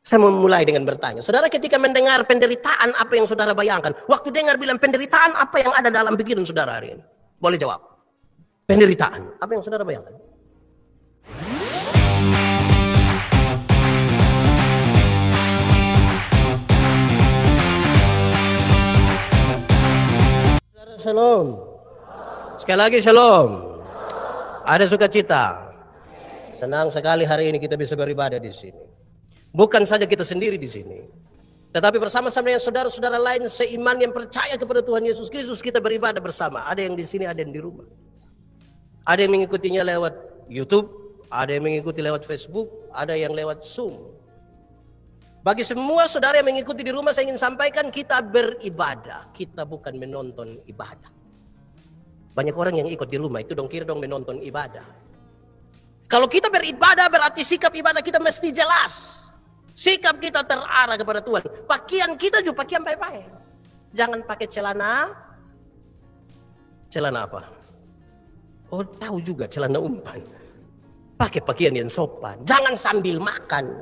Saya mau mulai dengan bertanya. Saudara, ketika mendengar penderitaan, apa yang saudara bayangkan? Waktu dengar bilang penderitaan, apa yang ada dalam pikiran saudara hari ini? Boleh jawab. Penderitaan, apa yang saudara bayangkan? Shalom. Sekali lagi shalom. Ada sukacita. Senang sekali hari ini kita bisa beribadah di sini. Bukan saja kita sendiri di sini, tetapi bersama-sama dengan saudara-saudara lain seiman yang percaya kepada Tuhan Yesus Kristus, kita beribadah bersama. Ada yang di sini, ada yang di rumah. Ada yang mengikutinya lewat YouTube, ada yang mengikuti lewat Facebook, ada yang lewat Zoom. Bagi semua saudara yang mengikuti di rumah, saya ingin sampaikan kita beribadah, kita bukan menonton ibadah. Banyak orang yang ikut di rumah itu kira dong menonton ibadah. Kalau kita beribadah berarti sikap ibadah kita mesti jelas. Sikap kita terarah kepada Tuhan. Pakaian kita juga pakaian baik-baik. Jangan pakai celana. Celana apa? Oh, tahu juga celana umpan. Pakai pakaian yang sopan. Jangan sambil makan.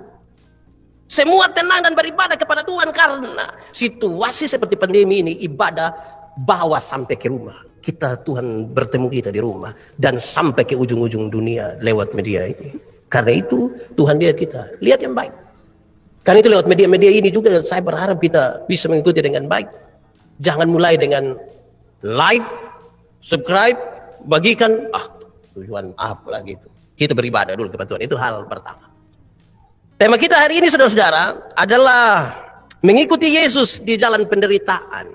Semua tenang dan beribadah kepada Tuhan, karena situasi seperti pandemi ini ibadah bawa sampai ke rumah. Tuhan bertemu kita di rumah dan sampai ke ujung-ujung dunia lewat media ini. Karena itu Tuhan lihat kita, lihat yang baik. Karena itu lewat media-media ini juga saya berharap kita bisa mengikuti dengan baik. Jangan mulai dengan like, subscribe, bagikan, tujuan apa lagi itu. Kita beribadah dulu kepada Tuhan, itu hal pertama. Tema kita hari ini saudara-saudara adalah mengikuti Yesus di jalan penderitaan.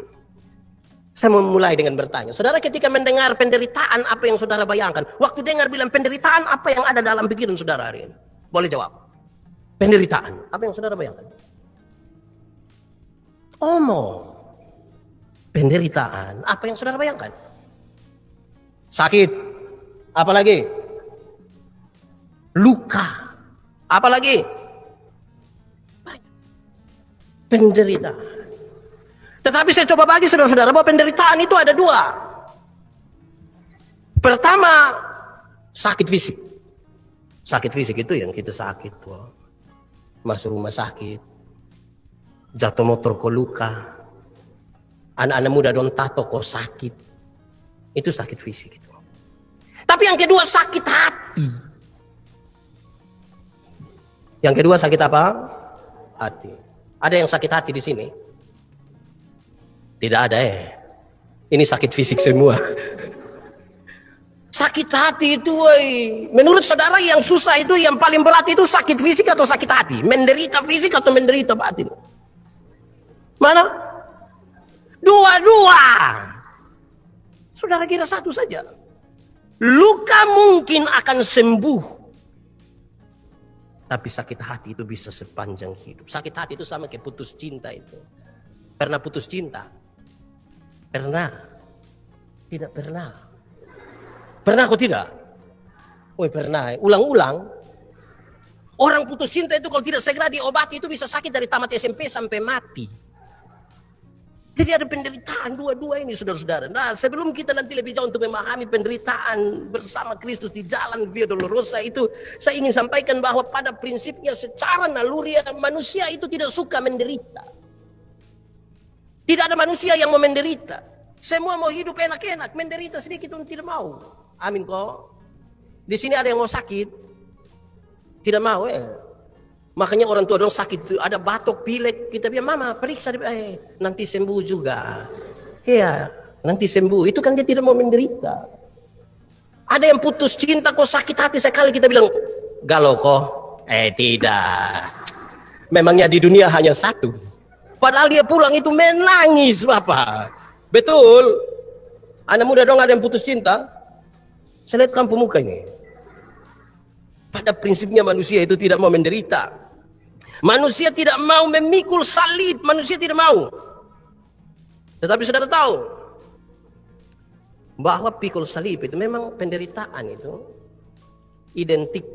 Saya mau mulai dengan bertanya. Saudara, ketika mendengar penderitaan, apa yang saudara bayangkan? Waktu dengar bilang penderitaan, apa yang ada dalam pikiran saudara hari ini? Boleh jawab. Penderitaan, apa yang saudara bayangkan? Omong. Penderitaan, apa yang saudara bayangkan? Sakit. Apa lagi? Luka. Apa lagi? Penderitaan. Tetapi saya coba bagi saudara-saudara bahwa penderitaan itu ada dua. Pertama, sakit fisik. Sakit fisik itu yang kita sakit. Masuk rumah sakit. Jatuh motor kok luka. Anak-anak muda don tato kok sakit. Itu sakit fisik itu. Tapi yang kedua sakit hati. Yang kedua sakit apa? Hati. Ada yang sakit hati di sini? Tidak ada Ini sakit fisik semua. Sakit hati itu, menurut saudara yang susah itu, yang paling berat itu sakit fisik atau sakit hati? Menderita fisik atau menderita batin? Mana? Dua-dua. Saudara kira satu saja. Luka mungkin akan sembuh. Tapi sakit hati itu bisa sepanjang hidup. Sakit hati itu sama kayak putus cinta itu. Pernah putus cinta? Pernah? Tidak pernah. Pernah kok tidak? Pernah. Ulang-ulang. Orang putus cinta itu kalau tidak segera diobati itu bisa sakit dari tamat SMP sampai mati. Jadi ada penderitaan dua-dua ini saudara-saudara. Nah, sebelum kita nanti lebih jauh untuk memahami penderitaan bersama Kristus di jalan Via Dolorosa itu, saya ingin sampaikan bahwa pada prinsipnya secara naluri manusia itu tidak suka menderita. Tidak ada manusia yang mau menderita. Semua mau hidup enak-enak, menderita sedikit pun tidak mau. Amin kok. Di sini ada yang mau sakit, tidak mau Makanya orang tua dong sakit, ada batuk, pilek, kita bilang mama periksa, nanti sembuh juga. Iya, nanti sembuh. Itu kan dia tidak mau menderita. Ada yang putus cinta kok sakit hati sekali, kita bilang galau kok. Tidak. Memangnya di dunia hanya satu. Padahal dia pulang itu menangis Bapak. Betul. Anak muda dong ada yang putus cinta. Saya lihat kampung muka ini. Pada prinsipnya manusia itu tidak mau menderita. Manusia tidak mau memikul salib. Manusia tidak mau. Tetapi saudara tahu bahwa pikul salib itu memang penderitaan itu identik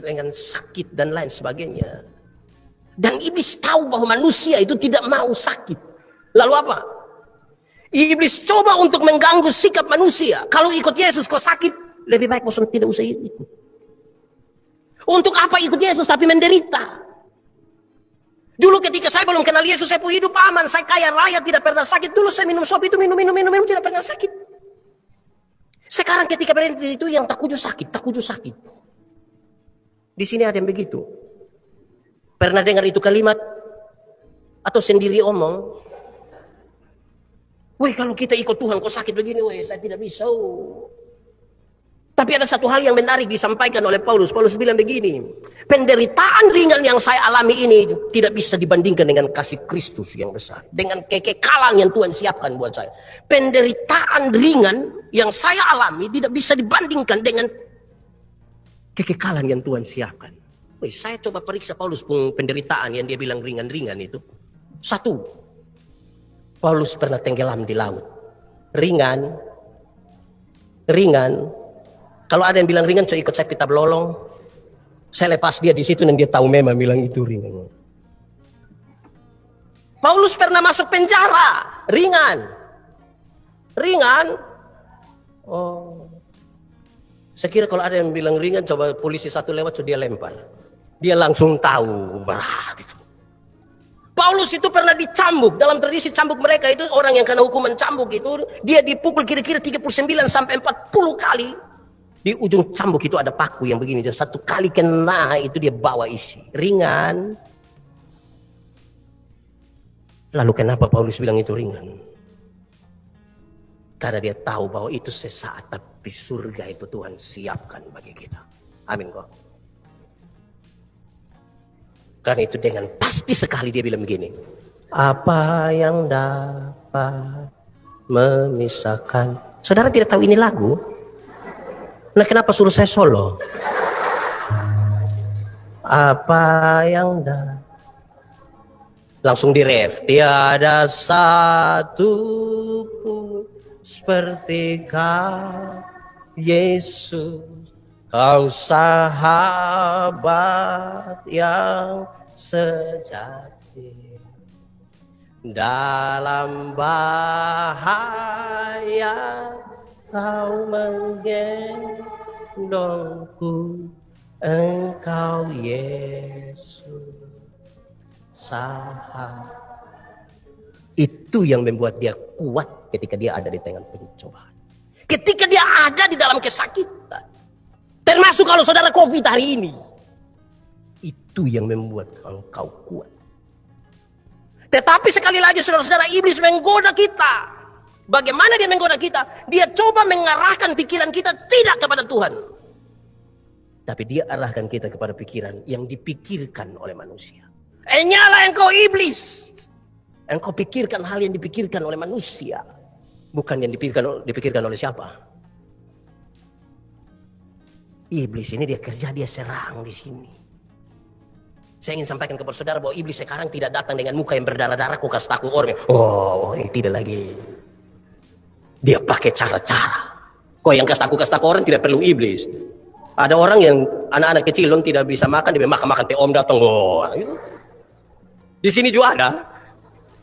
dengan sakit dan lain sebagainya. Dan iblis tahu bahwa manusia itu tidak mau sakit. Lalu apa? Iblis coba untuk mengganggu sikap manusia. Kalau ikut Yesus kok sakit, lebih baik bosan tidak usah ikut. Untuk apa ikut Yesus tapi menderita? Dulu ketika saya belum kenal Yesus, saya punya hidup aman, saya kaya raya, tidak pernah sakit. Dulu saya minum sop itu, minum, tidak pernah sakit. Sekarang ketika berhenti itu yang tak sakit. Di sini ada yang begitu. Pernah dengar itu kalimat? Atau sendiri omong? Wih, kalau kita ikut Tuhan kok sakit begini, wih, saya tidak bisa. Tapi ada satu hal yang menarik disampaikan oleh Paulus. Paulus bilang begini, penderitaan ringan yang saya alami ini tidak bisa dibandingkan dengan kasih Kristus yang besar. Dengan kekekalan yang Tuhan siapkan buat saya. Penderitaan ringan yang saya alami tidak bisa dibandingkan dengan kekekalan yang Tuhan siapkan. Wih, saya coba periksa Paulus pun penderitaan yang dia bilang ringan-ringan itu. Satu, Paulus pernah tenggelam di laut. Ringan. Kalau ada yang bilang ringan, coba ikut saya pita belolong. Saya lepas dia di situ dan dia tahu memang bilang itu ringan. Paulus pernah masuk penjara, ringan. Oh, saya kira kalau ada yang bilang ringan, coba polisi satu lewat, so dia lempar. Dia langsung tahu berat itu. Paulus itu pernah dicambuk. Dalam tradisi cambuk mereka itu, orang yang kena hukuman cambuk itu, dia dipukul kira-kira 39 sampai 40 kali. Di ujung cambuk itu ada paku yang begini. Dan satu kali kena itu dia bawa isi. Ringan. Lalu kenapa Paulus bilang itu ringan? Karena dia tahu bahwa itu sesaat. Tapi surga itu Tuhan siapkan bagi kita. Amin kok. Karena itu dengan pasti sekali dia bilang begini. Apa yang dapat memisahkan. Saudara tidak tahu ini lagu? Nah, kenapa suruh saya solo? Apa yang langsung di ref. Tiada satu pun seperti kau, Yesus, kau sahabat yang sejati. Dalam bahaya Kau menggendongku, Engkau Yesus sahabat. Itu yang membuat dia kuat ketika dia ada di tengah pencobaan. Ketika dia ada di dalam kesakitan. Termasuk kalau saudara COVID hari ini. Itu yang membuat engkau kuat. Tetapi sekali lagi saudara-saudara, iblis menggoda kita. Bagaimana dia menggoda kita? Dia coba mengarahkan pikiran kita tidak kepada Tuhan. Tapi dia arahkan kita kepada pikiran yang dipikirkan oleh manusia. Nyala engkau iblis. Engkau pikirkan hal yang dipikirkan oleh manusia. Bukan yang dipikirkan oleh siapa? Iblis ini dia kerja, dia serang di sini. Saya ingin sampaikan kepada saudara bahwa iblis sekarang tidak datang dengan muka yang berdarah-darah, kau kasih takut orang. Oh, tidak lagi. Dia pakai cara-cara. Kok yang kasih takut orang tidak perlu iblis. Ada orang yang anak-anak kecil yang tidak bisa makan, dia makan teh om datang. Oh, gitu. Di sini juga ada.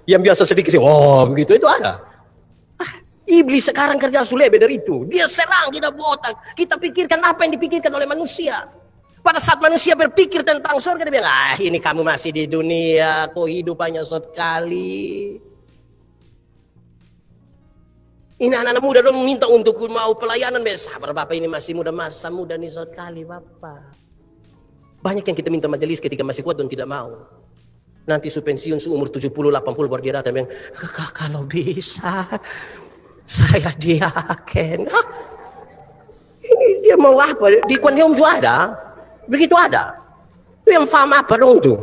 Yang biasa sedikit sih, oh begitu itu ada. Iblis sekarang kerja lebih dari itu. Dia serang kita botak. Kita pikirkan apa yang dipikirkan oleh manusia. Pada saat manusia berpikir tentang surga, dia bilang, ini kamu masih di dunia, kok hidup hanya sekali. Ini anak-anak muda dong minta untuk mau pelayanan. Sabar Bapak, ini masih muda, masa muda nih sekali Bapak. Banyak yang kita minta majelis ketika masih kuat dan tidak mau. Nanti su pensiun seumur 70-80 baru dia datang bilang, kalau bisa saya diaken. Ini dia mau apa? Di Kuantium juga ada. Begitu ada. Itu yang paham apa dong tuh?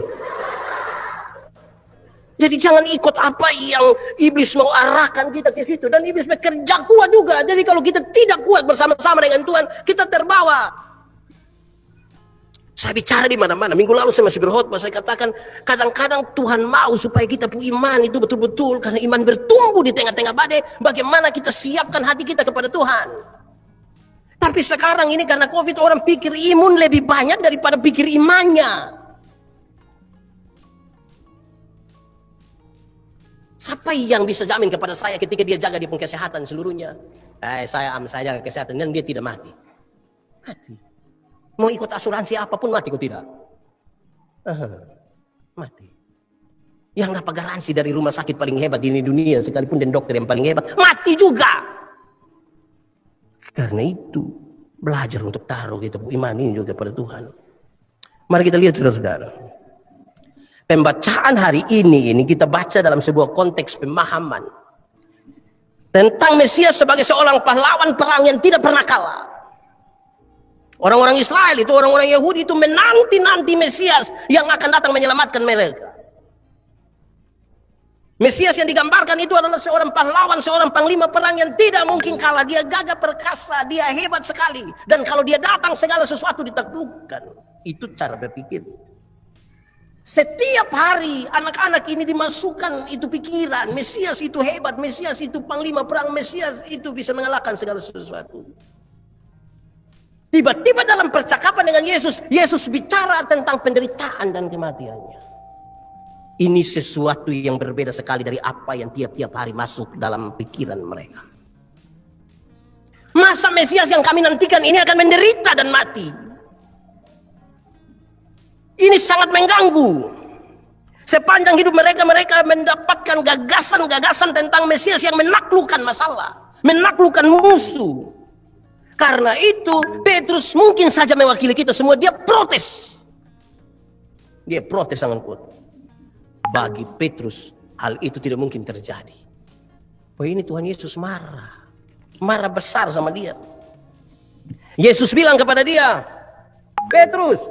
Jadi jangan ikut apa yang iblis mau arahkan kita ke situ. Dan iblis bekerja kuat juga. Jadi kalau kita tidak kuat bersama-sama dengan Tuhan, kita terbawa. Saya bicara di mana-mana. Minggu lalu saya masih berkhotbah. Saya katakan kadang-kadang Tuhan mau supaya kita punya iman itu betul-betul. Karena iman bertumbuh di tengah-tengah badai. Bagaimana kita siapkan hati kita kepada Tuhan. Tapi sekarang ini karena COVID, orang pikir imun lebih banyak daripada pikir imannya. Siapa yang bisa jamin kepada saya ketika dia jaga di kesehatan seluruhnya? Saya jaga kesehatan dan dia tidak mati. Mati. Mau ikut asuransi apapun mati kok tidak? Mati. Yang dapat garansi dari rumah sakit paling hebat di dunia, sekalipun dan dokter yang paling hebat, mati juga. Karena itu, belajar untuk taruh kita iman ini juga pada Tuhan. Mari kita lihat saudara-saudara. Pembacaan hari ini kita baca dalam sebuah konteks pemahaman tentang Mesias sebagai seorang pahlawan perang yang tidak pernah kalah. Orang-orang Israel itu, orang-orang Yahudi itu menanti-nanti Mesias yang akan datang menyelamatkan mereka. Mesias yang digambarkan itu adalah seorang pahlawan, seorang panglima perang yang tidak mungkin kalah. Dia gagah perkasa, dia hebat sekali. Dan kalau dia datang segala sesuatu ditaklukkan. Itu cara berpikir. Setiap hari anak-anak ini dimasukkan itu pikiran. Mesias itu hebat, Mesias itu panglima perang, Mesias itu bisa mengalahkan segala sesuatu. Tiba-tiba dalam percakapan dengan Yesus, Yesus bicara tentang penderitaan dan kematiannya. Ini sesuatu yang berbeda sekali dari apa yang tiap-tiap hari masuk dalam pikiran mereka. Masa Mesias yang kami nantikan ini akan menderita dan mati? Ini sangat mengganggu. Sepanjang hidup mereka mendapatkan gagasan-gagasan tentang Mesias yang menaklukkan masalah, menaklukkan musuh. Karena itu Petrus mungkin saja mewakili kita semua, dia protes. Dia protes sangat kuat. Bagi Petrus hal itu tidak mungkin terjadi. Oh, ini Tuhan Yesus marah. Marah besar sama dia. Yesus bilang kepada dia, Petrus,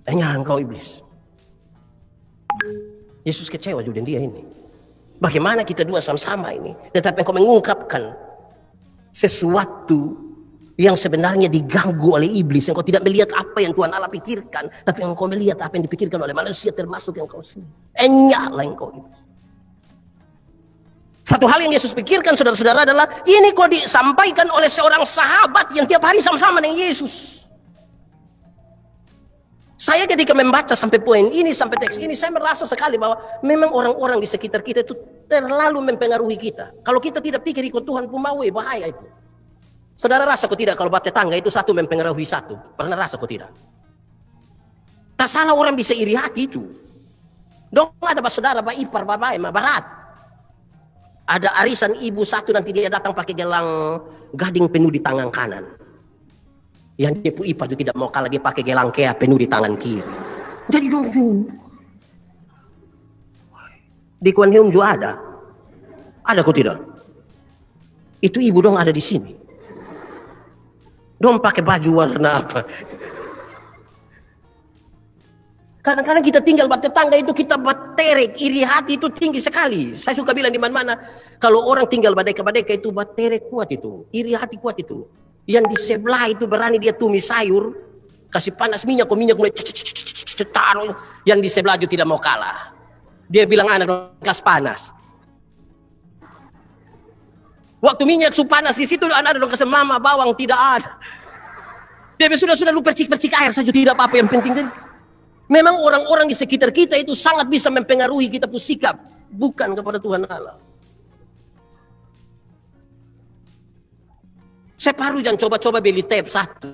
hanya engkau iblis. Yesus kecewa juga dia ini. Bagaimana kita dua sama-sama ini, tetapi engkau mengungkapkan sesuatu yang sebenarnya diganggu oleh iblis. Engkau tidak melihat apa yang Tuhan Allah pikirkan, tapi engkau melihat apa yang dipikirkan oleh manusia, termasuk yang kau sendiri. Enyaklah engkau iblis. Satu hal yang Yesus pikirkan saudara-saudara adalah ini kok disampaikan oleh seorang sahabat yang tiap hari sama-sama dengan Yesus. Saya ketika membaca sampai poin ini, sampai teks ini, saya merasa sekali bahwa memang orang-orang di sekitar kita itu terlalu mempengaruhi kita. Kalau kita tidak pikir ikut Tuhan pun bahaya itu. Saudara rasa kok tidak kalau tetangga itu satu mempengaruhi satu? Pernah rasa kok tidak? Tak salah orang bisa iri hati itu. Dong ada saudara, ipar, barat. Ada arisan ibu satu nanti dia datang pakai gelang gading penuh di tangan kanan. Yang dia ipar itu tidak mau kalah, dia pakai gelang kea penuh di tangan kiri. Jadi dong. Di Kuan Hium juga ada. Ada kok tidak? Itu ibu dong ada di sini. Dong pakai baju warna apa? Kadang-kadang kita tinggal di tetangga itu kita baterek, iri hati itu tinggi sekali. Saya suka bilang di mana-mana, kalau orang tinggal badeka-badeka itu baterek kuat itu, iri hati kuat itu. Yang di sebelah itu berani dia tumis sayur, kasih panas minyak mulai taruh. Yang di sebelah itu tidak mau kalah. Dia bilang anak gas panas. Waktu minyak panas di situ ada dong kasih mama bawang tidak ada. Dia sudah lu percik air saja tidak apa-apa, yang penting kan. Memang orang-orang di sekitar kita itu sangat bisa mempengaruhi kita punya sikap, bukan kepada Tuhan Allah. Saya baru jangan coba-coba beli tape satu.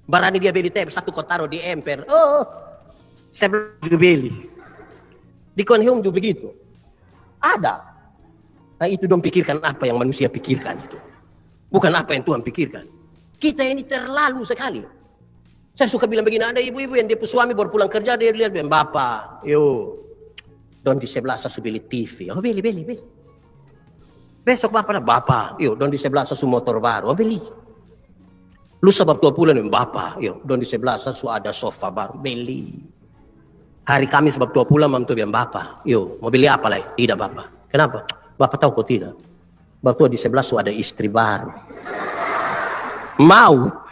Barani dia beli tape satu kau taruh di emper. Oh, saya juga beli. Di Kuan Hium juga begitu. Ada. Nah itu dong pikirkan apa yang manusia pikirkan itu. Bukan apa yang Tuhan pikirkan. Kita ini terlalu sekali. Saya suka bilang begini, ada ibu-ibu yang dia suami baru pulang kerja, dia lihat, Bapak, yo, don di sebelah saya beli TV. Oh beli. Besok Bapak, yo, don di sebelah saya motor baru. Oh beli. Lusa bab 2 bulan, Bapak, yo, don di sebelah saya ada sofa baru. Beli. Hari Kamis bab 2 bulan, mamtu bilang, Bapak, yo, mau beli apa lagi? Tidak Bapak. Kenapa? Bapak tahu kok tidak? Bapak di sebelah ada istri baru. Mau.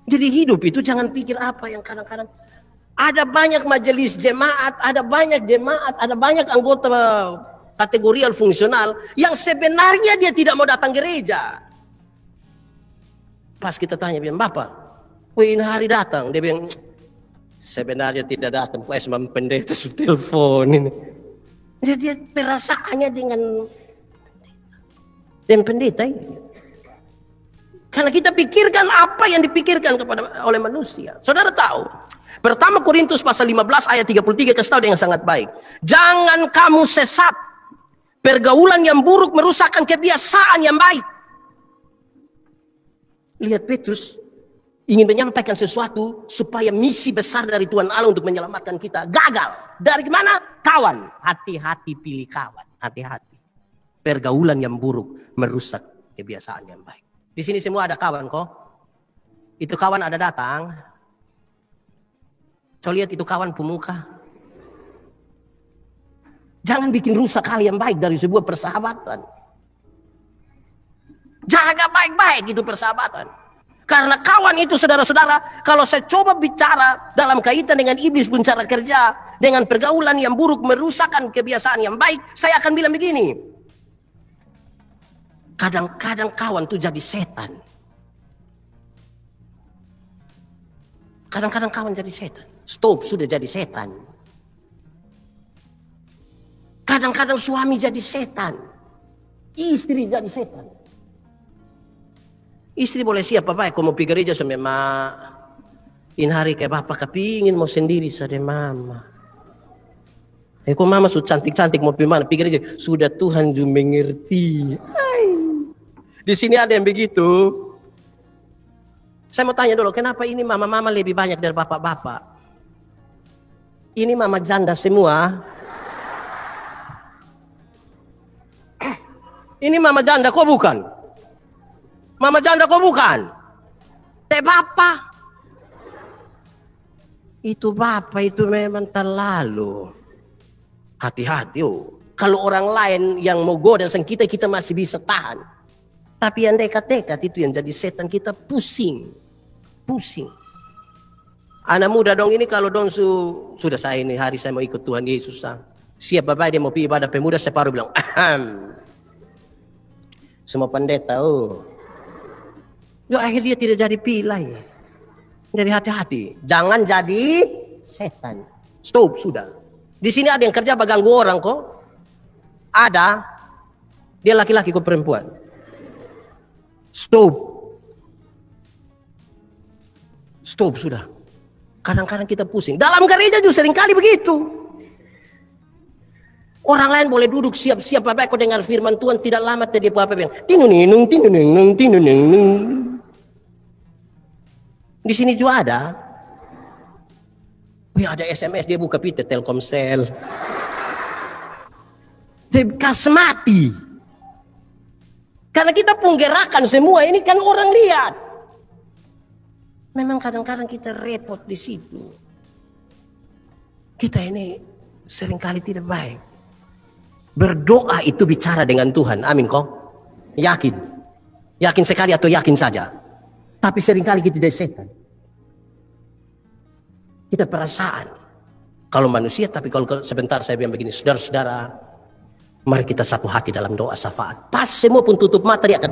Jadi hidup itu jangan pikir apa yang kadang-kadang. Ada banyak majelis jemaat, ada banyak anggota kategorial fungsional yang sebenarnya dia tidak mau datang gereja. Pas kita tanya, bilang, Bapak, ini hari datang. Dia bilang, sebenarnya tidak datang. Pas pendeta sudah telepon ini. Jadi dia perasaannya dengan pendeta ini. Karena kita pikirkan apa yang dipikirkan oleh manusia. Saudara tahu, pertama Korintus pasal 15 ayat 33 kasih tahu dengan sangat baik. Jangan kamu sesat. Pergaulan yang buruk merusakkan kebiasaan yang baik. Lihat Petrus ingin menyampaikan sesuatu supaya misi besar dari Tuhan Allah untuk menyelamatkan kita gagal. Dari mana? Kawan. Hati-hati pilih kawan. Hati-hati. Pergaulan yang buruk merusak kebiasaan yang baik. Di sini semua ada kawan kok. Itu kawan ada datang. Coba lihat itu kawan pemuka. Jangan bikin rusak hal yang baik dari sebuah persahabatan. Jaga baik-baik itu persahabatan. Karena kawan itu saudara-saudara, kalau saya coba bicara dalam kaitan dengan iblis pun cara kerja, dengan pergaulan yang buruk merusakkan kebiasaan yang baik, saya akan bilang begini. Kadang-kadang kawan itu jadi setan. Kadang-kadang kawan jadi setan. Stop sudah jadi setan. Kadang-kadang suami jadi setan. Istri jadi setan. Istri boleh siap Bapak, kalau mau pergi gereja sampai in hari kayak Bapak kepingin mau sendiri sama mama. Kok mama sudah cantik-cantik mau pergi mana? Pergi gereja. Sudah Tuhan juga mengerti. Di sini ada yang begitu. Saya mau tanya dulu, kenapa ini mama-mama lebih banyak dari bapak-bapak? Ini mama janda semua. Ini mama janda kok bukan? Mama janda kok bukan? Bapak. Itu bapak itu memang terlalu. Hati-hati. Kalau orang lain yang mau goda kita masih bisa tahan. Tapi yang dekat-dekat itu yang jadi setan kita pusing. Pusing. Anak muda dong ini kalau dong sudah saya ini hari saya mau ikut Tuhan Yesus. Siap Bapak dia mau pergi ibadah pemuda separuh bilang. Semua pendeta akhirnya dia tidak jadi pilih. Jadi hati-hati. Jangan jadi setan. Stop sudah. Di sini ada yang kerja mengganggu orang kok. Ada. Dia laki-laki kok perempuan. Stop. Stop sudah. Kadang-kadang kita pusing. Dalam gereja juga seringkali begitu. Orang lain boleh duduk siap-siap Bapak kau dengar firman Tuhan tidak lama tadi Bapak bilang tinunung. Di sini juga ada. Ada SMS dia buka pita Telkomsel. Kas mati. Karena kita pun gerakan semua ini kan orang lihat. Memang kadang-kadang kita repot di situ. Kita ini seringkali tidak baik. Berdoa itu bicara dengan Tuhan. Amin kok. Yakin. Yakin sekali atau yakin saja. Tapi seringkali kita tidak setan. Kita perasaan. Kalau manusia, tapi kalau sebentar saya bilang begini. Saudara-saudara, mari kita satu hati dalam doa syafaat. Pas semua pun tutup mata dia akan.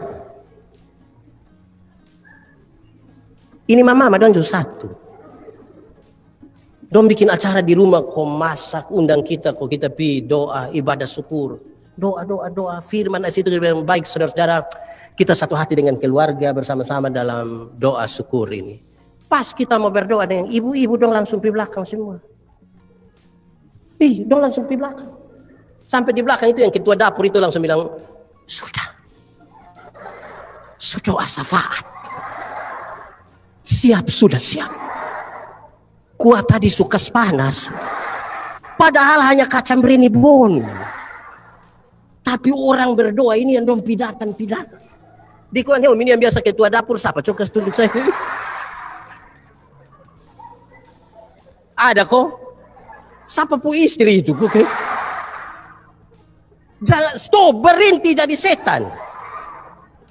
Ini mama dan satu. Dong bikin acara di rumah, kok masak, undang kita, kok kita pi doa, ibadah syukur. Doa, firman itu yang baik saudara-saudara. Kita satu hati dengan keluarga bersama-sama dalam doa syukur ini. Pas kita mau berdoa dengan ibu-ibu dong langsung di belakang semua. Dong langsung di belakang. Sampai di belakang itu yang ketua dapur itu langsung bilang, sudah doa syafaat. Sudah siap. Kuat tadi sukas panas. Padahal hanya kacang berini bon. Tapi orang berdoa ini yang dong pidatan. Di kuatnya ini yang biasa ketua dapur siapa? Coba tunjuk saya. Ada kok. Siapa pu istri itu? Okay? Jangan stop, berhenti jadi setan.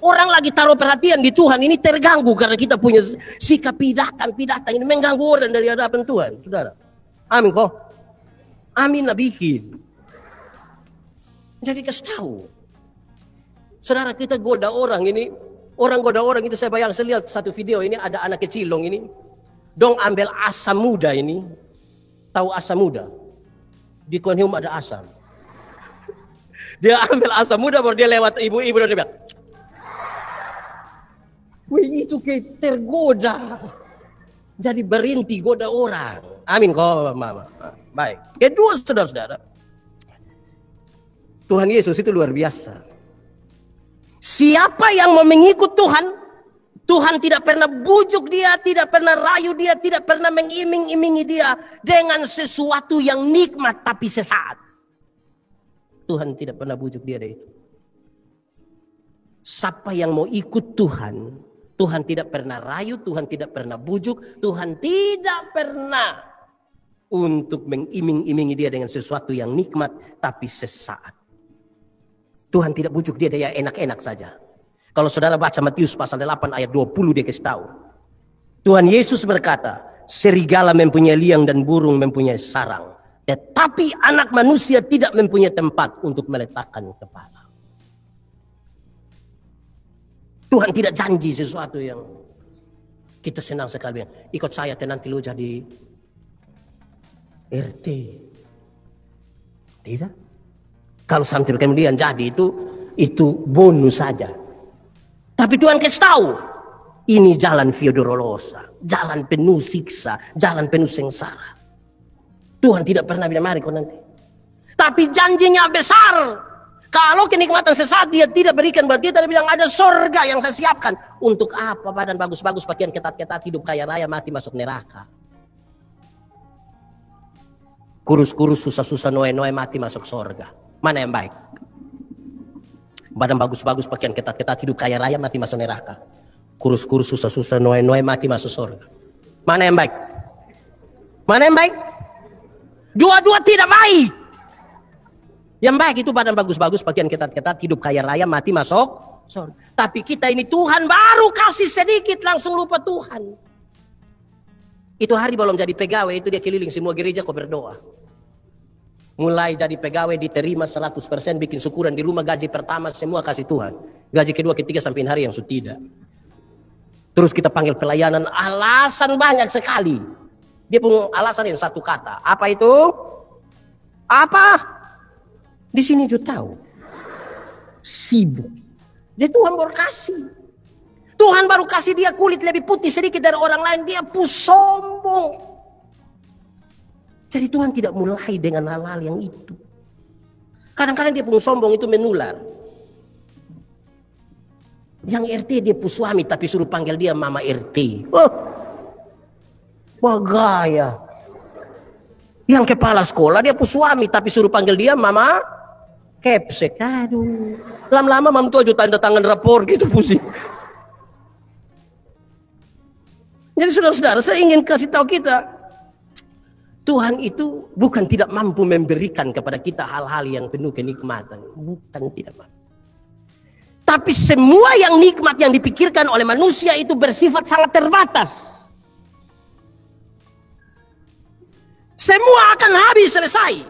Orang lagi taruh perhatian di Tuhan ini terganggu karena kita punya sikap pidatan ini mengganggu orang dari hadapan Tuhan, saudara. Amin kok. Amin lah bikin. Jadi kasih tahu. Saudara kita goda orang ini, goda orang itu saya lihat satu video ini ada anak kecil dong ini. Dong ambil asam muda ini. Tahu asam muda? Di Kuanhium ada asam. Dia ambil asam muda baru dia lewat ibu-ibu dan dia bilang, Wih, itu kayak tergoda. Jadi berhenti goda orang. Amin kok mama. Baik. Kedua saudara-saudara. Tuhan Yesus itu luar biasa. Siapa yang mau mengikut Tuhan, Tuhan tidak pernah bujuk dia, tidak pernah rayu dia, tidak pernah mengiming-imingi dia dengan sesuatu yang nikmat tapi sesaat. Tuhan tidak pernah bujuk dia dari itu. Siapa yang mau ikut Tuhan, Tuhan tidak pernah rayu, Tuhan tidak pernah bujuk, Tuhan tidak pernah untuk mengiming-imingi dia dengan sesuatu yang nikmat tapi sesaat. Tuhan tidak bujuk dia enak-enak saja. Kalau saudara baca Matius pasal 8 ayat 20 dia kasih tahu. Tuhan Yesus berkata, serigala mempunyai liang dan burung mempunyai sarang. Tetapi anak manusia tidak mempunyai tempat untuk meletakkan kepala. Tuhan tidak janji sesuatu yang kita senang sekali. Ikut saya nanti lu jadi RT. Tidak. Kalau sampai kemudian jadi itu bonus saja. Tapi Tuhan kasih tahu, ini jalan via dolorosa, jalan penuh siksa, jalan penuh sengsara. Tuhan tidak pernah bilang mari kau nanti. Tapi janjinya besar. Kalau kenikmatan sesaat dia tidak berikan, berarti dia tidak bilang ada surga yang saya siapkan. Untuk apa badan bagus-bagus, pakaian ketat-ketat, hidup kaya raya, mati masuk neraka. Kurus-kurus, susah-susah, noe-noe, mati masuk surga. Mana yang baik? Badan bagus-bagus, pakaian ketat-ketat, hidup kaya raya, mati masuk neraka. Kurus-kurus, susah-susah, noe-noe, mati masuk surga. Mana yang baik? Mana yang baik? Dua-dua tidak baik. Yang baik itu badan bagus-bagus, pakaian ketat-ketat, hidup kaya raya, mati masuk surga. Tapi kita ini Tuhan baru kasih sedikit langsung lupa Tuhan. Itu hari belum jadi pegawai, itu dia keliling semua gereja kok berdoa. Mulai jadi pegawai diterima 100%, bikin syukuran di rumah, gaji pertama semua kasih Tuhan. Gaji kedua, ketiga sampai hari yang sudah tidak. Terus kita panggil pelayanan, alasan banyak sekali. Dia punya alasan yang satu kata. Apa itu? Apa? Di sini juga tahu. Sibuk. Dia Tuhan baru kasih. Tuhan baru kasih dia kulit lebih putih sedikit dari orang lain, dia sombong. Jadi Tuhan tidak mulai dengan hal-hal yang itu. Kadang-kadang dia pun sombong itu menular. Yang RT dia pun suami tapi suruh panggil dia mama RT. Oh, bagaya. Yang kepala sekolah dia pun suami tapi suruh panggil dia mama kepsek. Aduh. Lama-lama mam tua juga tanda tangan rapor gitu pusing. Jadi saudara-saudara, saya ingin kasih tahu kita, Tuhan itu bukan tidak mampu memberikan kepada kita hal-hal yang penuh kenikmatan. Bukan tidak mampu. Tapi semua yang nikmat yang dipikirkan oleh manusia itu bersifat sangat terbatas. Semua akan habis selesai.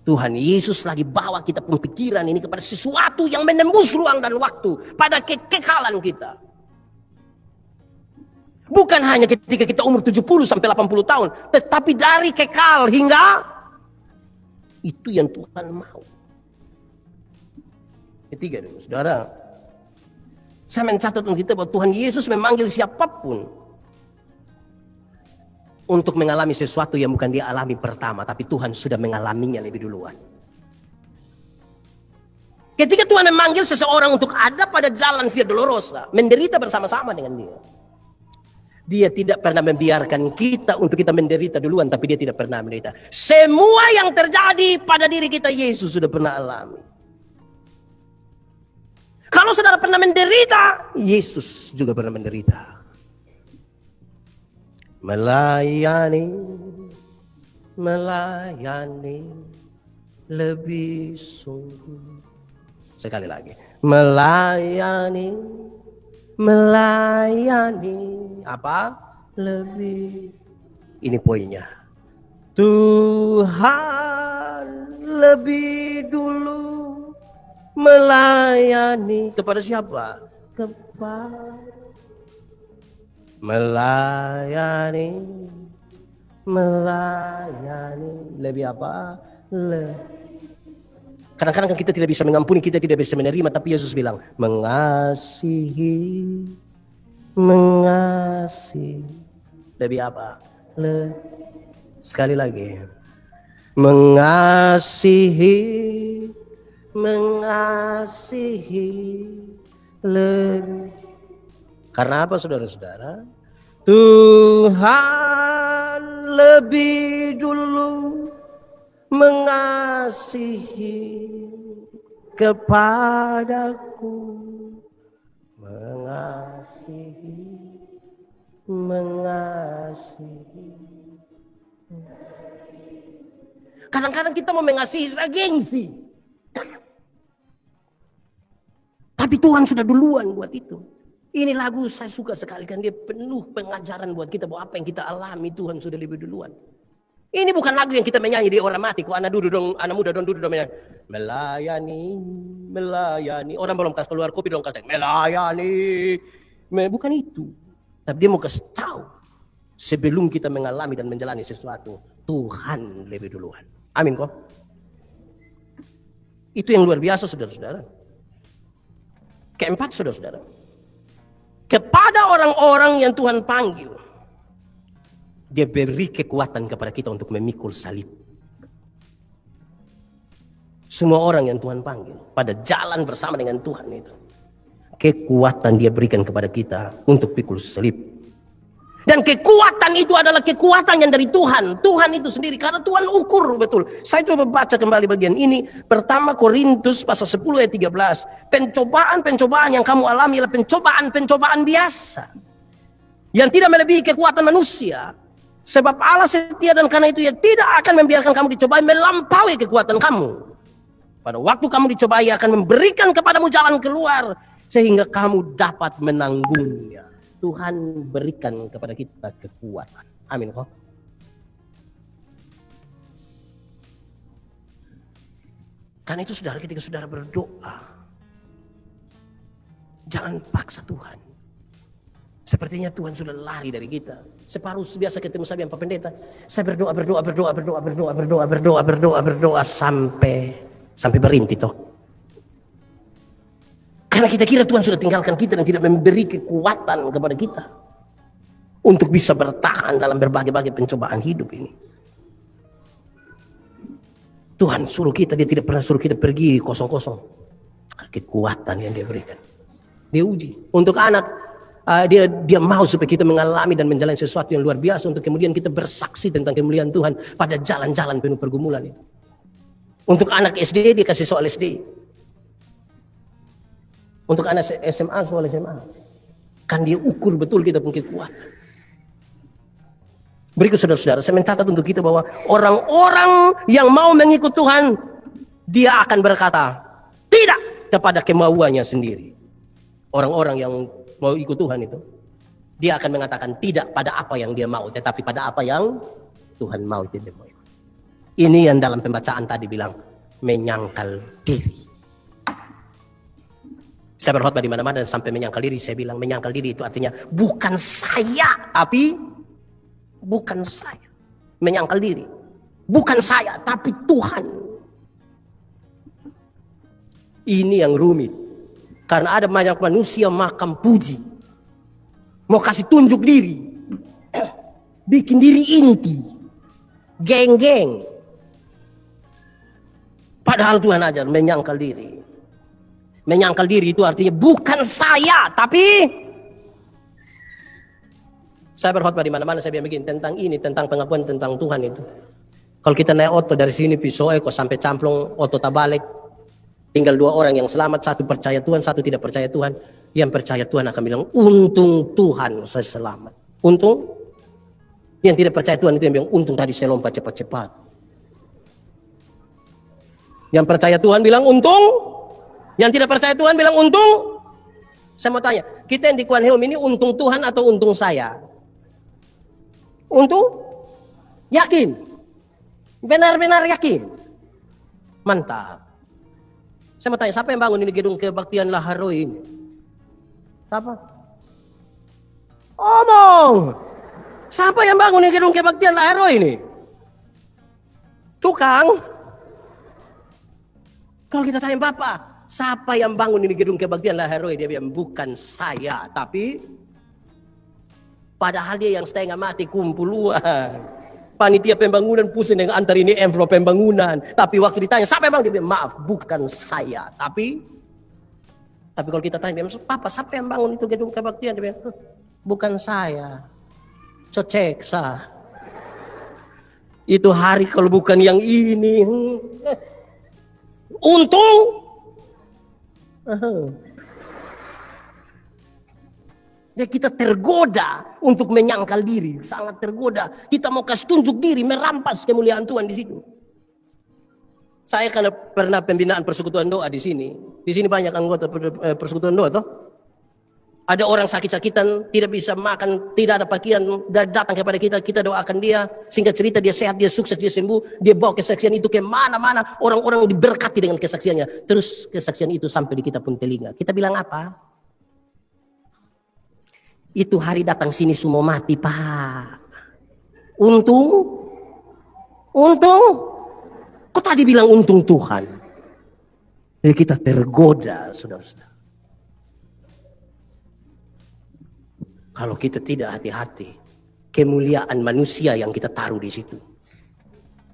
Tuhan Yesus lagi bawa kita pemikiran ini kepada sesuatu yang menembus ruang dan waktu. Pada kekekalan kita. Bukan hanya ketika kita umur 70 sampai 80 tahun. Tetapi dari kekal hingga itu yang Tuhan mau. Ketiga dulu saudara. Saya mencatat untuk kita bahwa Tuhan Yesus memanggil siapapun. Untuk mengalami sesuatu yang bukan dia alami pertama. Tapi Tuhan sudah mengalaminya lebih duluan. Ketika Tuhan memanggil seseorang untuk ada pada jalan via dolorosa. Menderita bersama-sama dengan dia. Dia tidak pernah membiarkan kita untuk kita menderita duluan, tapi dia tidak pernah menderita. Semua yang terjadi pada diri kita, Yesus sudah pernah alami. Kalau saudara pernah menderita, Yesus juga pernah menderita. Melayani lebih sungguh. Sekali lagi, melayani apa? Lebih. Ini poinnya. Tuhan lebih dulu melayani kepada siapa? Kepada melayani lebih apa? Kadang-kadang kan kita tidak bisa mengampuni, kita tidak bisa menerima, tapi Yesus bilang, mengasihi. Lebih apa? Sekali lagi. Mengasihi lebih. Karena apa saudara-saudara? Tuhan lebih dulu mengasihi kepadaku. Mengasihi. Kadang-kadang kita mau mengasihi gengsi. Tapi Tuhan sudah duluan buat itu. Ini lagu saya suka sekali kan, dia penuh pengajaran buat kita bahwa apa yang kita alami Tuhan sudah lebih duluan. Ini bukan lagu yang kita menyanyi di orang mati. Kok anak muda dong duduk dong menyanyi. Melayani. Orang belum kasih keluar kopi dong kasih melayani. Bukan itu. Tapi dia mau kasih tahu. Sebelum kita mengalami dan menjalani sesuatu, Tuhan lebih duluan. Amin kok. Itu yang luar biasa saudara-saudara. Keempat saudara-saudara. Kepada orang-orang yang Tuhan panggil, dia beri kekuatan kepada kita untuk memikul salib. Semua orang yang Tuhan panggil pada jalan bersama dengan Tuhan itu, kekuatan dia berikan kepada kita untuk pikul salib. Dan kekuatan itu adalah kekuatan yang dari Tuhan. Tuhan itu sendiri, karena Tuhan ukur betul. Saya coba baca kembali bagian ini. Pertama Korintus pasal 10 ayat 13. Pencobaan-pencobaan yang kamu alami adalah pencobaan-pencobaan biasa, yang tidak melebihi kekuatan manusia. Sebab Allah setia dan karena itu ia tidak akan membiarkan kamu dicobai melampaui kekuatan kamu. Pada waktu kamu dicobai, ia akan memberikan kepadamu jalan keluar sehingga kamu dapat menanggungnya. Tuhan berikan kepada kita kekuatan. Amin kok. Karena itu saudara, ketika saudara berdoa, jangan paksa Tuhan. Sepertinya Tuhan sudah lari dari kita. Separuh biasa ketemu saya Pak Pendeta, saya berdoa sampai berhenti toh. Karena kita kira Tuhan sudah tinggalkan kita dan tidak memberi kekuatan kepada kita untuk bisa bertahan dalam berbagai-bagai pencobaan hidup ini. Tuhan suruh kita, dia tidak pernah suruh kita pergi kosong-kosong. Kekuatan yang dia berikan, dia uji. Untuk anak, dia mau supaya kita mengalami dan menjalani sesuatu yang luar biasa, untuk kemudian kita bersaksi tentang kemuliaan Tuhan pada jalan-jalan penuh pergumulan itu. Untuk anak SD, dia kasih soal SD. Untuk anak SMA, soal SMA. Kan dia ukur betul kita punya kekuatan. Berikut saudara-saudara, saya mencatat untuk kita bahwa orang-orang yang mau mengikut Tuhan, dia akan berkata tidak kepada kemauannya sendiri. Orang-orang yang mau ikut Tuhan itu, dia akan mengatakan tidak pada apa yang dia mau, tetapi pada apa yang Tuhan mau. Ini yang dalam pembacaan tadi bilang menyangkal diri. Saya berkhotbah di mana-mana dan sampai menyangkal diri. Saya bilang menyangkal diri itu artinya bukan saya, tapi bukan saya. Menyangkal diri. Bukan saya, tapi Tuhan. Ini yang rumit. Karena ada banyak manusia makam puji. Mau kasih tunjuk diri. Bikin diri inti. Geng-geng. Padahal Tuhan ajar menyangkal diri. Menyangkal diri itu artinya bukan saya, tapi saya berkhotbah di mana-mana. Saya bilang begini tentang ini, tentang pengakuan tentang Tuhan itu. Kalau kita naik oto dari sini pisau kok sampai Camplong, oto tabalik, tinggal 2 orang yang selamat, satu percaya Tuhan, satu tidak percaya Tuhan. Yang percaya Tuhan akan bilang untung Tuhan saya selamat. Untung. Yang tidak percaya Tuhan itu yang bilang untung tadi saya lompat cepat-cepat. Yang percaya Tuhan bilang untung. Yang tidak percaya Tuhan bilang untung. Saya mau tanya, kita yang di Kuan Heum ini untung Tuhan atau untung saya? Untung? Yakin? Benar-benar yakin? Mantap. Saya mau tanya, siapa yang bangun ini gedung kebaktian Laharoi ini? Siapa? Omong! Siapa yang bangun ini gedung kebaktian Laharoi ini? Tukang? Kalau kita tanya Bapak, siapa yang bangun ini gedung kebaktian Laheroi? Dia bilang, bukan saya. Tapi, padahal dia yang setengah mati kumpuluan. Panitia pembangunan pusing dengan antar ini envelope pembangunan. Tapi waktu ditanya, siapa yang bangun? Dia bilang, maaf, bukan saya. Tapi kalau kita tanya, Papa, siapa yang bangun itu gedung kebaktian? Dia bilang, bukan saya. Cocek sah. Itu hari kalau bukan yang ini. Untung. Ya, kita tergoda untuk menyangkal diri. Sangat tergoda. Kita mau kasih tunjuk diri, merampas kemuliaan Tuhan di situ. Saya karena pernah pembinaan persekutuan doa di sini. Di sini banyak anggota persekutuan doa toh. Ada orang sakit-sakitan, tidak bisa makan, tidak ada pakaian, datang kepada kita, kita doakan dia, singkat cerita dia sehat, dia sukses, dia sembuh, dia bawa kesaksian itu ke mana-mana, orang-orang diberkati dengan kesaksiannya. Terus kesaksian itu sampai di kita pun telinga. Kita bilang apa? Itu hari datang sini semua mati, Pak. Untung? Kok tadi bilang untung Tuhan? Jadi kita tergoda, saudara-saudara. Kalau kita tidak hati-hati, kemuliaan manusia yang kita taruh di situ.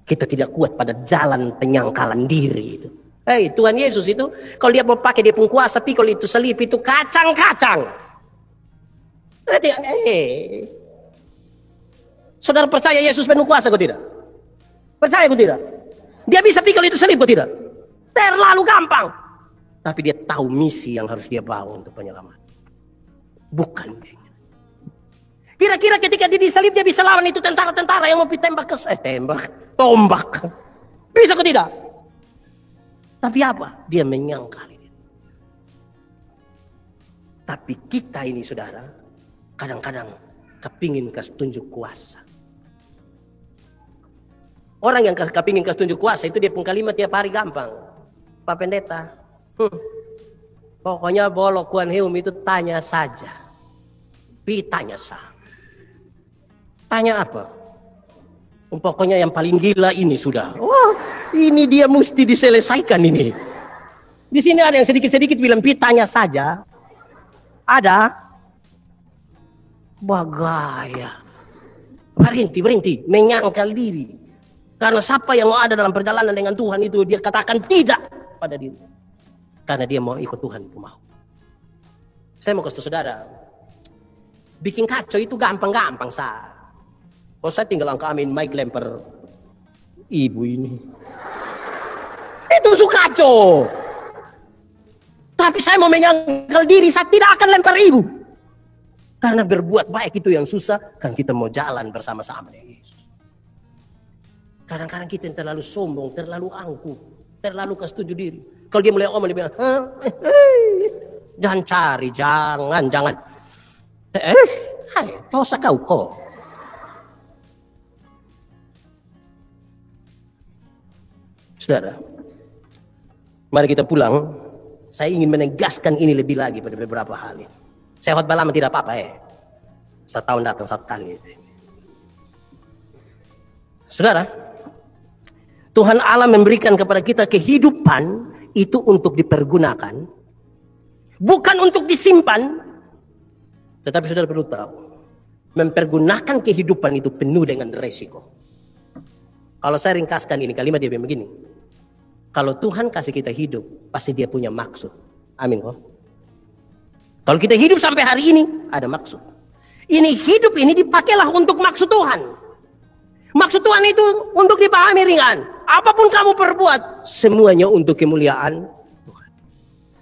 Kita tidak kuat pada jalan penyangkalan diri itu. Tuhan Yesus itu, kalau dia mau pakai dia pun kuasa, pikul itu salib itu kacang-kacang. Saudara percaya Yesus penuh kuasa kok tidak? Percaya kok tidak? Dia bisa pikul itu salib kok tidak? Terlalu gampang. Tapi dia tahu misi yang harus dia bawa untuk penyelamat. Bukan dia. Kira-kira ketika dia disalib dia bisa lawan itu tentara-tentara yang mau tombak. Bisa kok tidak? Tapi apa? Dia menyangkal. Tapi kita ini saudara, kadang-kadang kepingin kasih tunjuk kuasa. Orang yang kepingin kasih tunjuk kuasa itu dia pun kalimat tiap hari gampang. Pak Pendeta, pokoknya bolok Kuan Heum itu tanya saja. Tanya saja. Tanya apa? Pokoknya yang paling gila ini sudah. Wah, ini dia mesti diselesaikan ini. Di sini ada yang sedikit-sedikit bilang tanya saja. Ada. Bagaya. Berhenti. Menyangkal diri. Karena siapa yang mau ada dalam perjalanan dengan Tuhan itu dia katakan tidak pada diri. Karena dia mau ikut Tuhan mau. Saya mau kasih saudara. Bikin kacau itu gampang-gampang sah. Kalau saya tinggal angka amin, mic lempar ibu ini. Itu suka kacau. Tapi saya mau menyangkal diri, saya tidak akan lempar ibu. Karena berbuat baik itu yang susah, kan kita mau jalan bersama-sama dengan Yesus. Kadang-kadang kita yang terlalu sombong, terlalu angkuh, terlalu kesetuju diri. Kalau dia mulai omong, dia bilang, jangan cari, jangan. Dosa kau kok. Saudara, mari kita pulang. Saya ingin menegaskan ini lebih lagi pada beberapa hal ini. Saya khotbah lama tidak apa-apa Setahun datang satu kali. Saudara, Tuhan Allah memberikan kepada kita kehidupan itu untuk dipergunakan, bukan untuk disimpan. Tetapi saudara perlu tahu, mempergunakan kehidupan itu penuh dengan resiko. Kalau saya ringkaskan ini kalimat dia bilang begini. Kalau Tuhan kasih kita hidup, pasti dia punya maksud. Amin kok. Kalau kita hidup sampai hari ini, ada maksud. Ini hidup ini dipakailah untuk maksud Tuhan. Maksud Tuhan itu untuk dipahami ringan. Apapun kamu perbuat, semuanya untuk kemuliaan Tuhan.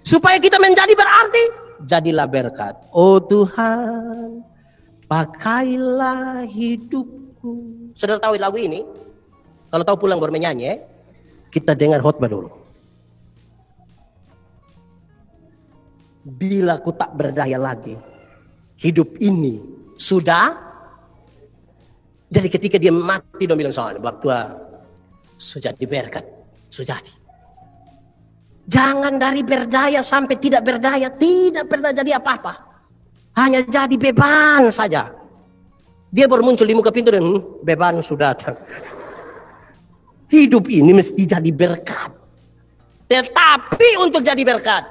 Supaya kita menjadi berarti, jadilah berkat. Oh Tuhan, pakailah hidupku. Saudara tahu lagu ini? Kalau tahu pulang baru menyanyi kita dengar khotbah dulu. Bila ku tak berdaya lagi, hidup ini sudah. Jadi ketika dia mati dia bilang soalnya, Bapak tua sudah diberkat, sudah jadi. Jangan dari berdaya sampai tidak berdaya jadi apa-apa. Hanya jadi beban saja. Dia baru muncul di muka pintu dan beban sudah datang. Hidup ini mesti jadi berkat. Tetapi untuk jadi berkat,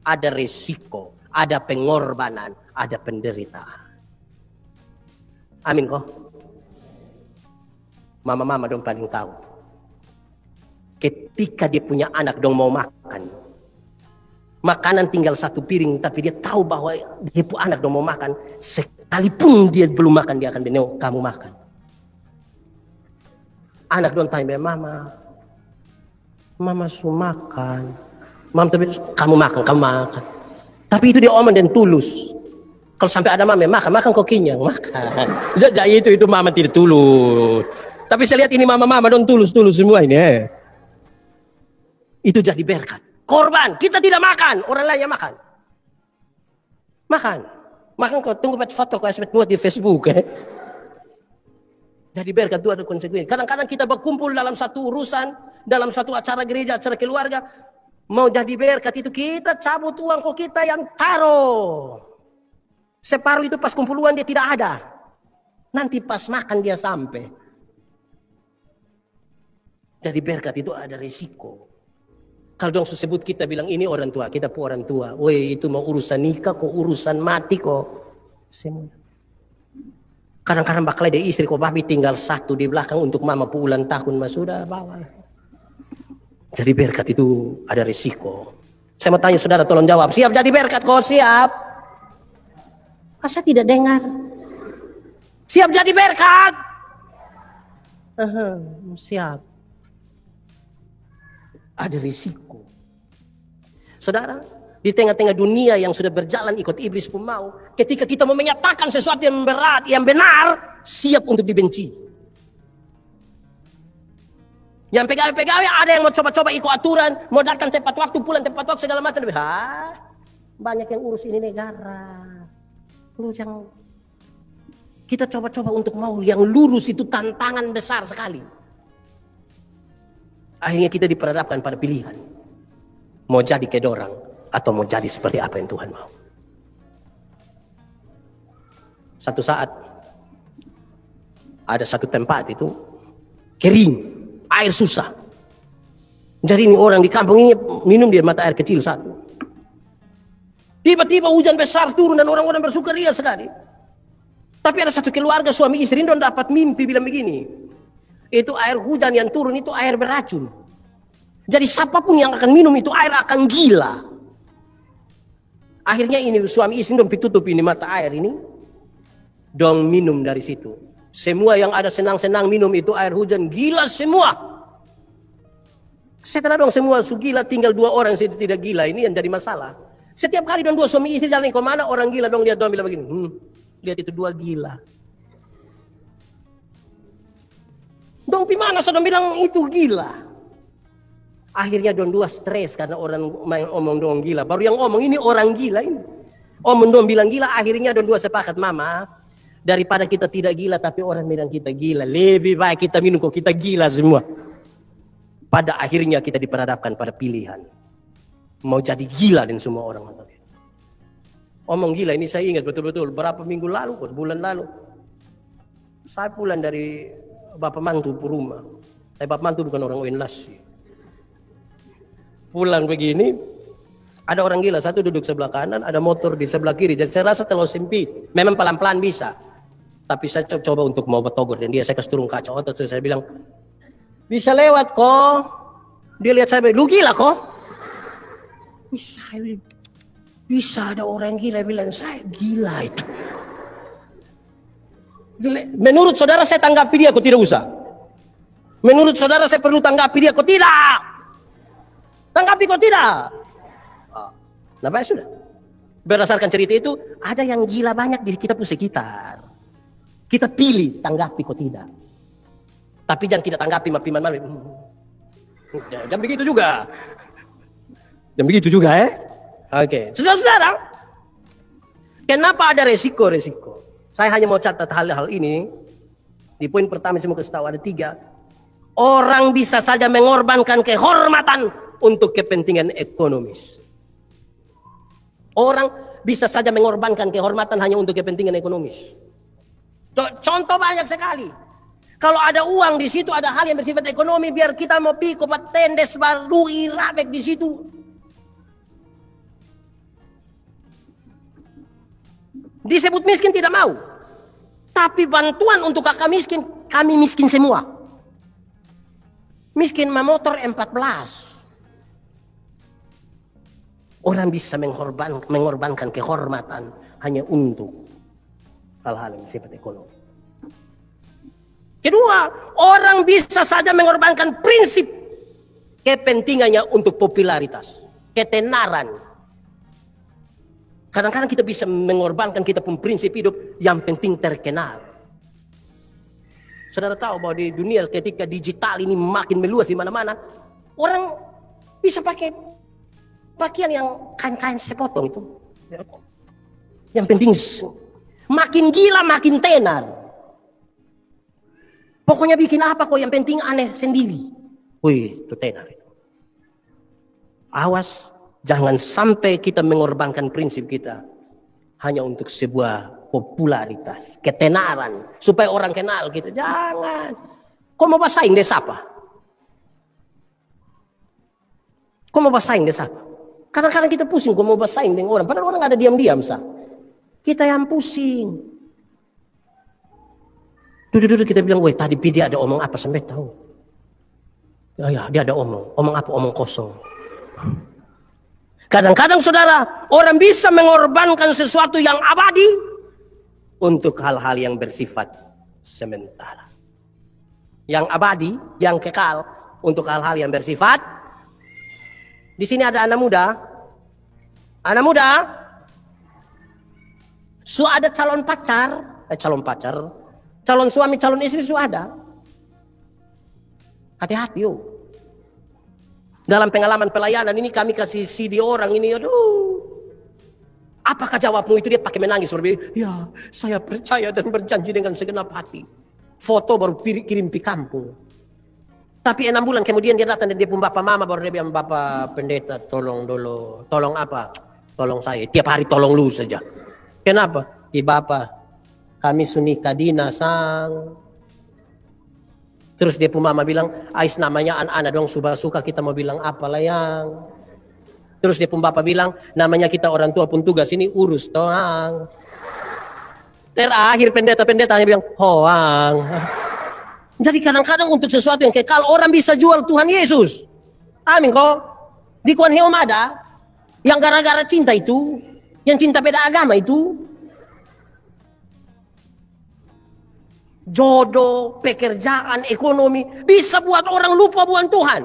ada risiko, ada pengorbanan, ada penderitaan. Amin kok. Mama-mama dong paling tahu. Ketika dia punya anak dong mau makan. Makanan tinggal satu piring, tapi dia tahu bahwa dia punya anak dong mau makan. Sekalipun dia belum makan, dia akan bilang, kamu makan. Anak dong tanya, Mama su makan. Mama tapi kamu makan. Tapi itu dia omong dan tulus. Kalau sampai ada mama makan kok kenyang, makan. Jadi itu mama tidak tulus. Tapi saya lihat ini mama dong tulus semua ini. Itu jadi berkat. Korban, kita tidak makan, orang lain yang makan. Makan kok, tunggu buat foto kau buat di Facebook. Jadi berkat itu ada konsekuensi. Kadang-kadang kita berkumpul dalam satu urusan, dalam satu acara gereja, acara keluarga, mau jadi berkat itu kita cabut uang kok kita yang taruh. Separuh itu pas kumpul uang dia tidak ada. Nanti pas makan dia sampai. Jadi berkat itu ada risiko. Kalau dong sebut kita bilang ini orang tua, kita pun orang tua. Woi itu mau urusan nikah kok, urusan mati kok. Semua. Kadang-kadang bakal ada istri kok babi tinggal satu di belakang untuk mama ulang tahun mas sudah bawa. Jadi berkat itu ada risiko. Saya mau tanya saudara tolong jawab. Siap jadi berkat kok siap? Masa tidak dengar? Siap jadi berkat? Siap. Ada risiko. Saudara, di tengah-tengah dunia yang sudah berjalan ikut iblis pun mau, ketika kita mau menyatakan sesuatu yang berat, yang benar, siap untuk dibenci. Yang pegawai-pegawai ada yang mau coba-coba ikut aturan, mau datang tepat waktu, pulang tepat waktu, segala macam. Banyak yang urus ini negara. Lu jangan. Kita coba-coba untuk mau yang lurus itu tantangan besar sekali. Akhirnya kita diperhadapkan pada pilihan. Mau jadi kedorang atau mau jadi seperti apa yang Tuhan mau. Satu saat ada satu tempat itu kering, air susah. Jadi ini orang di kampung ini minum dia mata air kecil satu. Tiba-tiba hujan besar turun dan orang-orang bersukaria sekali. Tapi ada satu keluarga suami istri itu dapat mimpi bilang begini. Itu air hujan yang turun itu air beracun. Jadi siapapun yang akan minum itu air akan gila. Akhirnya ini suami istri dong tutup ini mata air ini. Dong minum dari situ. Semua yang ada senang-senang minum itu air hujan gila semua. Setelah dong semua gila tinggal 2 orang yang tidak gila ini yang jadi masalah. Setiap kali dong 2 suami istri jalan ke mana orang gila dong lihat dong bilang begini. Lihat itu 2 gila. Dong gimana sudah bilang itu gila. Akhirnya dong 2 stres karena orang main omong dong gila. Baru yang omong ini orang gila ini. Omong dong bilang gila. Akhirnya dong 2 sepakat mama. Daripada kita tidak gila tapi orang bilang kita gila. Lebih baik kita minum kok kita gila semua. Pada akhirnya kita diperhadapkan pada pilihan. Mau jadi gila dan semua orang. Omong gila ini saya ingat betul-betul. Berapa minggu lalu, bulan lalu. Saya pulang dari bapak mantu ke rumah. Tapi bapak mantu bukan orang Wenlas. Pulang begini, ada orang gila. Satu duduk sebelah kanan, ada motor di sebelah kiri. Jadi saya rasa terlalu sempit. Memang pelan-pelan bisa. Tapi saya coba untuk mau bertogor. Dan dia saya kasih turun kaca otot. Saya bilang, bisa lewat kok. Dia lihat saya, lu gila kok. Bisa ada orang gila bilang, saya gila itu. Menurut saudara saya tanggapi dia kok tidak usah. Menurut saudara saya perlu tanggapi dia kok tidak. Tanggapi kok tidak. Nah baik sudah. Berdasarkan cerita itu ada yang gila banyak di kita pun sekitar. Kita pilih tanggapi kok tidak. Tapi jangan kita tanggapi mapiman malu. Jangan begitu juga. Jangan begitu juga Oke. Saudara-saudara. Kenapa ada resiko-resiko? Saya hanya mau catat hal-hal ini. Di poin pertama saya mau kasih tahu ada 3. Orang bisa saja mengorbankan kehormatan untuk kepentingan ekonomis. Orang bisa saja mengorbankan kehormatan hanya untuk kepentingan ekonomis. Contoh banyak sekali. Kalau ada uang di situ, ada hal yang bersifat ekonomi, biar kita mau pi kopat tendes baru irabek di situ. Disebut miskin tidak mau. Tapi bantuan untuk kakak miskin, kami miskin semua. Miskin motor 14. Orang bisa mengorbankan kehormatan hanya untuk hal-hal yang bersifat ekonomi. Kedua, orang bisa saja mengorbankan prinsip kepentingannya untuk popularitas, ketenaran. Kadang-kadang kita bisa mengorbankan kita pun prinsip hidup yang penting terkenal. Saudara tahu bahwa di dunia ketika digital ini makin meluas di mana-mana, orang bisa pakai pakaian yang kain-kain sepotong itu. Yang penting makin gila makin tenar. Pokoknya bikin apa kok yang penting aneh sendiri. Wih, itu tenar itu. Awas, jangan sampai kita mengorbankan prinsip kita hanya untuk sebuah popularitas, ketenaran, supaya orang kenal kita. Jangan. Kau mau basahin desa apa? Kau mau basahin desa apa? Kadang-kadang kita pusing kau mau basahin dengan orang, padahal orang ada diam-diam sah. Kita yang pusing. Duduk-duduk kita bilang, weh tadi dia ada omong apa sampai tahu. Ya, dia ada omong apa, omong kosong. Kadang-kadang saudara, orang bisa mengorbankan sesuatu yang abadi untuk hal-hal yang bersifat sementara. Yang abadi, yang kekal untuk hal-hal yang bersifat. Di sini ada anak muda. Anak muda, ada calon pacar, calon suami, calon istri ada. Hati-hati yuk. Dalam pengalaman pelayanan ini kami kasih CD orang ini, aduh. Apakah jawabmu itu? Dia pakai menangis. Ya, saya percaya dan berjanji dengan segenap hati. Foto baru kirim di kampung. Tapi 6 bulan kemudian dia datang dan dia pun bapak mama baru dia bilang, bapak pendeta tolong dulu. Tolong apa? Tolong saya. Tiap hari tolong lu saja. Kenapa? Bapak, kami sunika dina sang. Terus dia pun mama bilang, ais namanya anak-anak dong suka kita mau bilang apa lah yang. Terus dia pun bapak bilang, namanya kita orang tua pun tugas ini urus toang. Terakhir pendeta-pendeta hanya bilang, hoang. Jadi kadang-kadang untuk sesuatu yang kekal orang bisa jual Tuhan Yesus. Amin kok. Di Kuan Heom ada yang gara-gara cinta itu, yang cinta beda agama itu. Jodoh, pekerjaan, ekonomi bisa buat orang lupa buat Tuhan.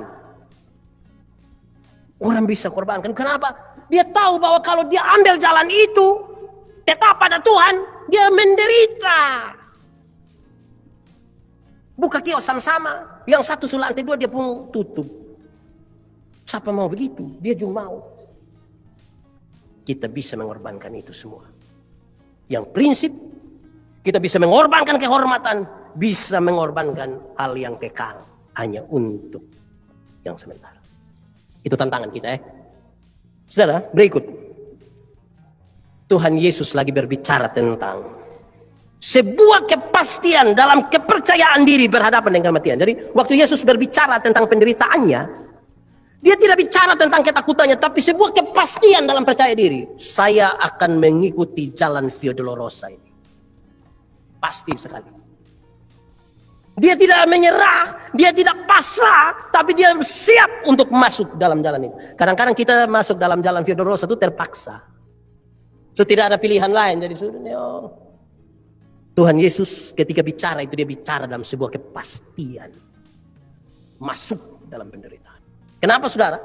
Orang bisa korbankan. Kenapa? Dia tahu bahwa kalau dia ambil jalan itu tetap pada Tuhan, dia menderita. Buka kios sama-sama, yang satu lantai 2 dia pun tutup. Siapa mau begitu? Dia juga mau. Kita bisa mengorbankan itu semua. Yang prinsip kita bisa mengorbankan kehormatan, bisa mengorbankan hal yang kekal hanya untuk yang sementara. Itu tantangan kita Saudara, berikut. Tuhan Yesus lagi berbicara tentang sebuah kepastian dalam kepercayaan diri berhadapan dengan kematian. Jadi waktu Yesus berbicara tentang penderitaannya, dia tidak bicara tentang ketakutannya, tapi sebuah kepastian dalam percaya diri. Saya akan mengikuti jalan Via Dolorosa ini. Pasti sekali. Dia tidak menyerah, dia tidak pasrah, tapi dia siap untuk masuk dalam jalan ini. Kadang-kadang kita masuk dalam jalan Via Dolorosa itu terpaksa. So, tidak ada pilihan lain. Jadi Tuhan Yesus ketika bicara itu dia bicara dalam sebuah kepastian. Masuk dalam penderitaan. Kenapa saudara?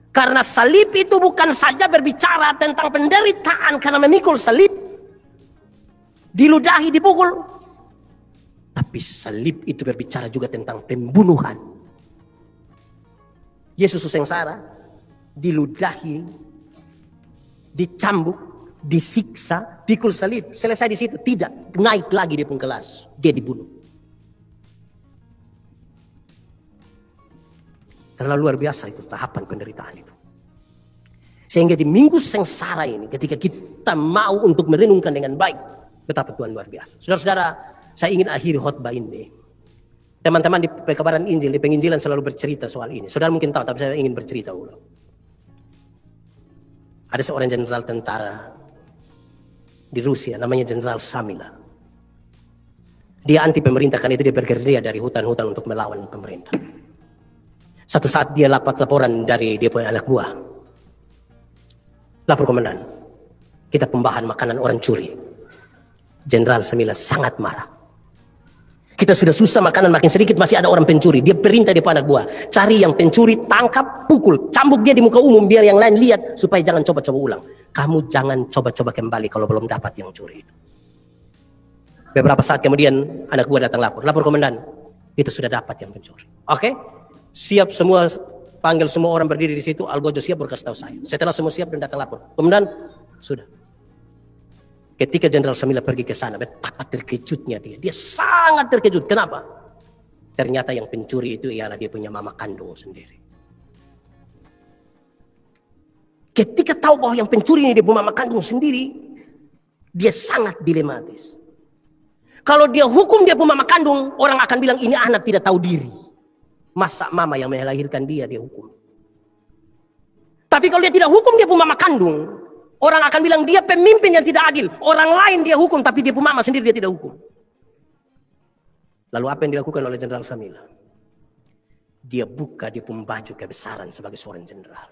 Karena salib itu bukan saja berbicara tentang penderitaan karena memikul salib. Diludahi, dipukul. Tapi salib itu berbicara juga tentang pembunuhan. Yesus sengsara, diludahi, dicambuk, disiksa, pikul salib. Selesai di situ, tidak naik lagi dia pun kelas. Dia dibunuh. Terlalu luar biasa itu tahapan penderitaan itu. Sehingga di minggu sengsara ini, ketika kita mau untuk merenungkan dengan baik, betapa Tuhan luar biasa. Saudara-saudara, saya ingin akhiri khotbah ini Teman-teman di pekabaran Injil, di penginjilan selalu bercerita soal ini. Saudara mungkin tahu, tapi saya ingin bercerita ulang. Ada seorang jenderal tentara di Rusia, namanya Jenderal Samila. Dia anti pemerintah, karena itu dia bergerilya dari hutan-hutan untuk melawan pemerintah. Satu saat dia dapat laporan dari dia punya anak buah. Lapor komandan, kita pembahan makanan orang curi. Jenderal Samila sangat marah. Kita sudah susah, makanan makin sedikit, masih ada orang pencuri. Dia perintah dia anak buah, cari yang pencuri, tangkap, pukul, cambuk dia di muka umum biar yang lain lihat, supaya jangan coba-coba ulang. Kamu jangan coba-coba kembali kalau belum dapat yang curi itu. Beberapa saat kemudian anak buah datang lapor komandan, itu sudah dapat yang pencuri. Oke, siap semua, panggil semua orang berdiri di situ. Algojo siap berkasih tahu saya. Setelah semua siap dan datang lapor, komandan sudah. Ketika Jenderal Samila pergi ke sana, betapa terkejutnya dia. Dia sangat terkejut. Kenapa? Ternyata yang pencuri itu ialah dia punya mama kandung sendiri. Ketika tahu bahwa yang pencuri ini dia punya mama kandung sendiri, dia sangat dilematis. Kalau dia hukum dia punya mama kandung, orang akan bilang ini anak tidak tahu diri. Masa mama yang melahirkan dia hukum. Tapi kalau dia tidak hukum dia punya mama kandung, orang akan bilang dia pemimpin yang tidak adil. Orang lain dia hukum, tapi dia punya mama sendiri dia tidak hukum. Lalu apa yang dilakukan oleh Jenderal Samila? Dia buka dia punya baju kebesaran sebagai seorang jenderal.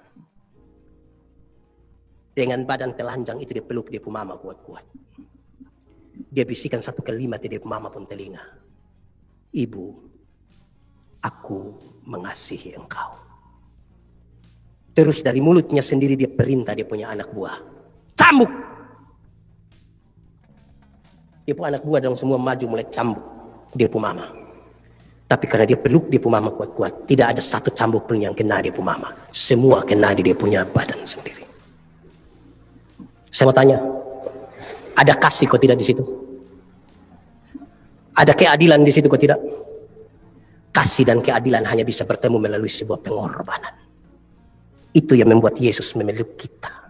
Dengan badan telanjang itu dia peluk dia punya mama kuat-kuat. Dia bisikan satu kalimat di dia punya mama pun telinga. Ibu, aku mengasihi engkau. Terus dari mulutnya sendiri dia perintah dia punya anak buah. Cambuk. Dia punya anak buah dan semua maju mulai cambuk dia punya mama. Tapi karena dia peluk dia punya mama kuat-kuat, tidak ada satu cambuk pun yang kena dia punya mama. Semua kena di dia punya badan sendiri. Saya mau tanya, ada kasih kok tidak di situ? Ada keadilan di situ kok tidak? Kasih dan keadilan hanya bisa bertemu melalui sebuah pengorbanan. Itu yang membuat Yesus memeluk kita.